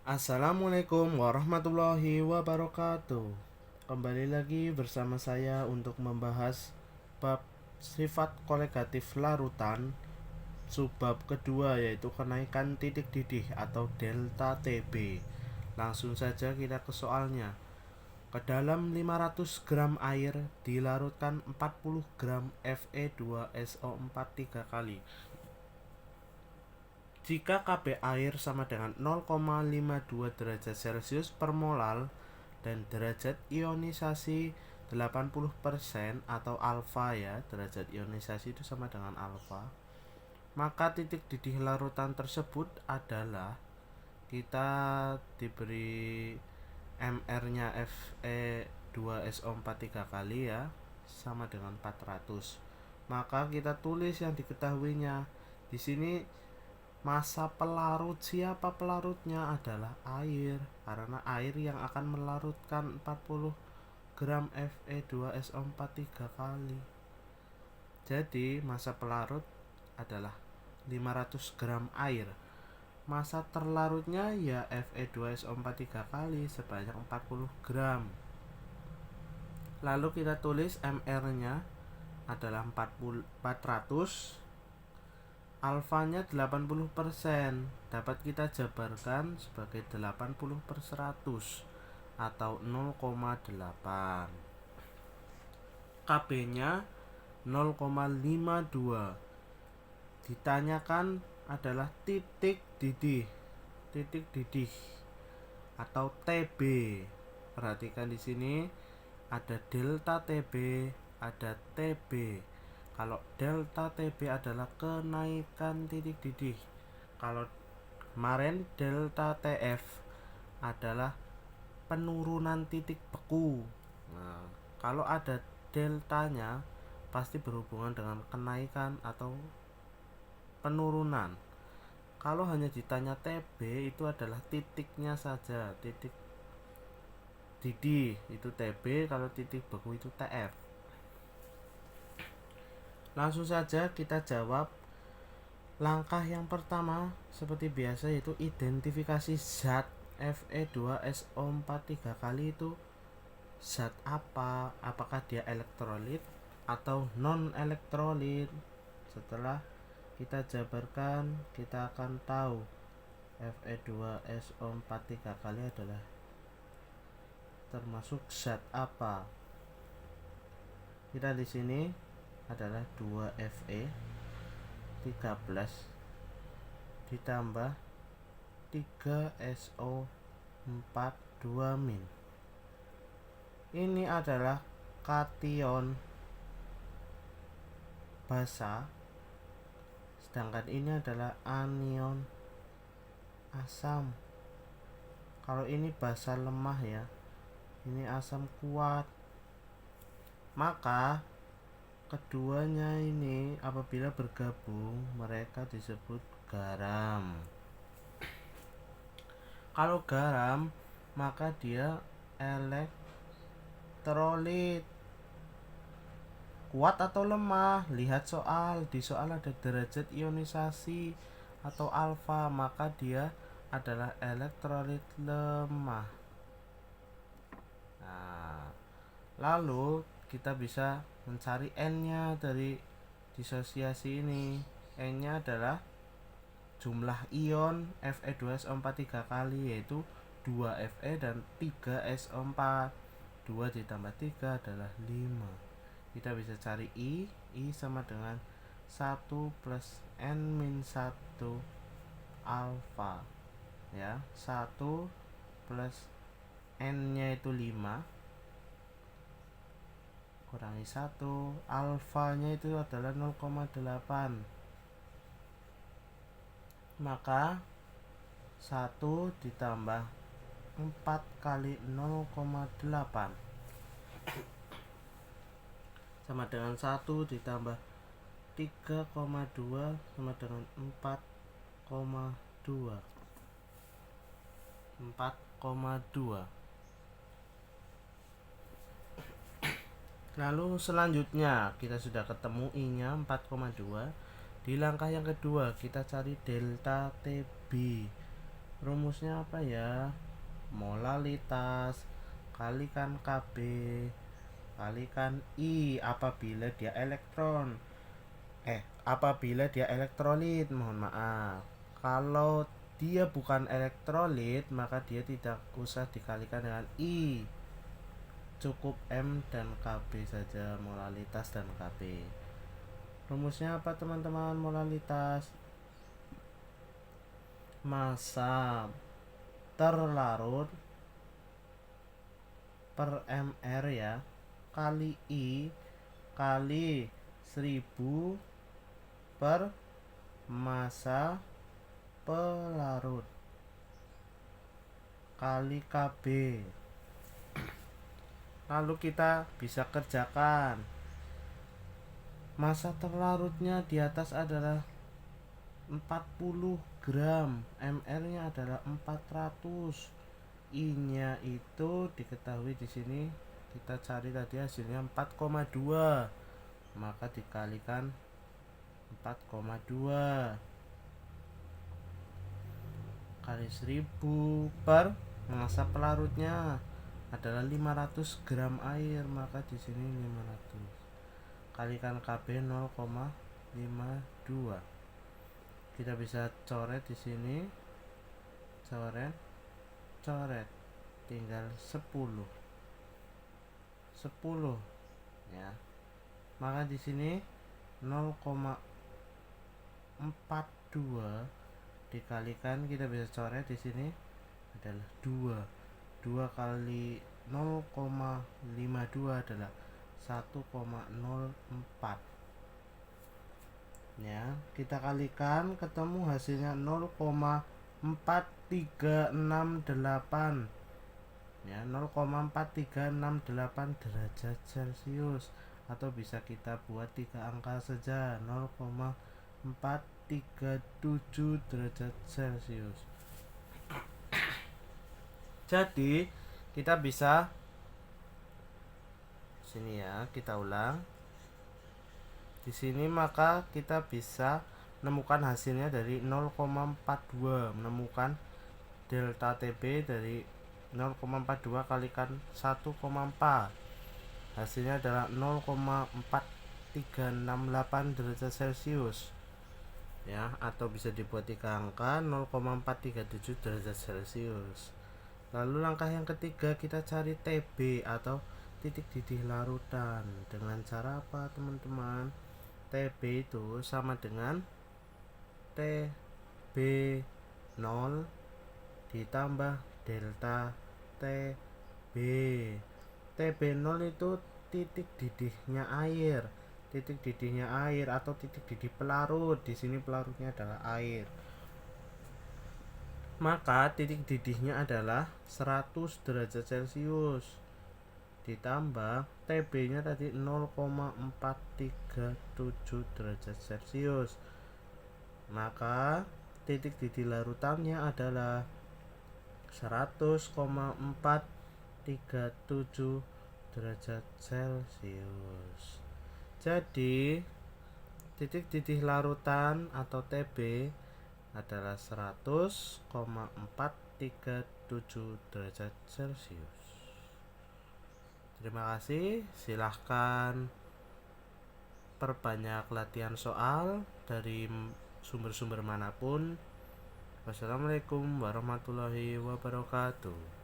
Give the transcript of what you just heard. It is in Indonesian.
Assalamualaikum warahmatullahi wabarakatuh. Kembali lagi bersama saya untuk membahas bab sifat kolektif larutan, subbab kedua yaitu kenaikan titik didih atau delta TB. Langsung saja kita ke soalnya. Ke dalam 500 gram air dilarutkan 40 gram Fe2SO4 3 kali. Jika Kb air sama dengan 0,52 derajat Celcius per molal dan derajat ionisasi 80% atau alfa ya, derajat ionisasi itu sama dengan alfa, maka titik didih larutan tersebut adalah kita diberi MR-nya Fe2SO4 3 kali ya, sama dengan 400. Maka kita tulis yang diketahuinya. Di sini massa pelarut, siapa pelarutnya adalah air, karena air yang akan melarutkan 40 gram Fe2SO4 3 kali. Jadi massa pelarut adalah 500 gram air. Massa terlarutnya ya Fe2SO4 3 kali sebanyak 40 gram. Lalu kita tulis MR-nya adalah 400, alfanya 80%, dapat kita jabarkan sebagai 80/100 atau 0,8. KB-nya 0,52. Ditanyakan adalah titik didih. Titik didih atau TB. Perhatikan di sini ada delta TB, ada TB. Kalau delta TB adalah kenaikan titik didih. Kalau kemarin delta TF adalah penurunan titik beku. Nah, kalau ada deltanya pasti berhubungan dengan kenaikan atau penurunan. Kalau hanya ditanya TB itu adalah titiknya saja, titik didih itu TB, kalau titik beku itu TF. Langsung saja kita jawab. Langkah yang pertama seperti biasa yaitu identifikasi zat Fe2SO4 3 kali itu zat apa? Apakah dia elektrolit atau non elektrolit? Setelah kita jabarkan, kita akan tahu Fe2SO4 3 kali adalah termasuk zat apa. Kita di sini adalah 2Fe 13 ditambah 3SO4 2-. Ini adalah kation basa, sedangkan ini adalah anion asam. Kalau ini basa lemah ya, ini asam kuat. Maka keduanya ini apabila bergabung mereka disebut garam. Kalau garam maka dia elektrolit. Kuat atau lemah? Lihat soal. Di soal ada derajat ionisasi atau alfa, maka dia adalah elektrolit lemah. Nah, lalu kita bisa mencari N-nya dari disosiasi ini. N-nya adalah jumlah ion Fe2SO4 3 kali, yaitu 2Fe dan 3SO4. 2 ditambah 3 adalah 5. Kita bisa cari I sama dengan 1 plus N-1 alfa ya. 1 plus N-nya itu 5 kurangi 1, alfanya itu adalah 0,8. Maka 1 ditambah 4 kali 0,8 sama dengan 1 ditambah 3,2 sama dengan 4,2. Lalu selanjutnya kita sudah ketemu I-nya 4,2. Di langkah yang kedua kita cari delta TB. Rumusnya apa ya? Molalitas kalikan Kb kalikan I apabila dia elektrolit, mohon maaf. Kalau dia bukan elektrolit, maka dia tidak usah dikalikan dengan I. Cukup M dan Kb saja, molalitas dan Kb. Rumusnya apa teman-teman? Molalitas massa terlarut per mr ya, kali I kali 1000 per massa pelarut kali Kb. Lalu kita bisa kerjakan. Massa terlarutnya di atas adalah 40 gram, mr nya adalah 400, I nya itu diketahui di sini, kita cari tadi hasilnya 4,2, maka dikalikan 4,2 kali 1000 per massa pelarutnya adalah 500 gram air, maka di sini 500 kalikan Kb 0,52. Kita bisa coret di sini, coret tinggal 10 ya, maka di sini 0,42 dikalikan, kita bisa coret di sini adalah 2 kali 0,52 adalah 1,04 ya. Kita kalikan, ketemu hasilnya 0,4368 ya, 0,4368 derajat Celcius, atau bisa kita buat 3 angka saja, 0,437 derajat Celcius. Jadi kita bisa sini ya, kita ulang di sini, maka kita bisa menemukan hasilnya dari 0,42, menemukan delta TB dari 0,42 kalikan 1,4, hasilnya adalah 0,4368 derajat Celcius ya, atau bisa dibuat 3 angka, 0,437 derajat Celcius. Lalu langkah yang ketiga, kita cari TB atau titik didih larutan. Dengan cara apa teman-teman? TB itu sama dengan TB0 ditambah delta TB. TB0 itu titik didihnya air, atau titik didih pelarut. Di sini pelarutnya adalah air. Maka titik didihnya adalah 100 derajat Celcius ditambah TB nya tadi 0,437 derajat Celcius, maka titik didih larutannya adalah 100,437 derajat Celcius. Jadi titik didih larutan atau TB adalah 100,437 derajat Celcius. Terima kasih, silahkan perbanyak latihan soal dari sumber-sumber manapun. Wassalamualaikum warahmatullahi wabarakatuh.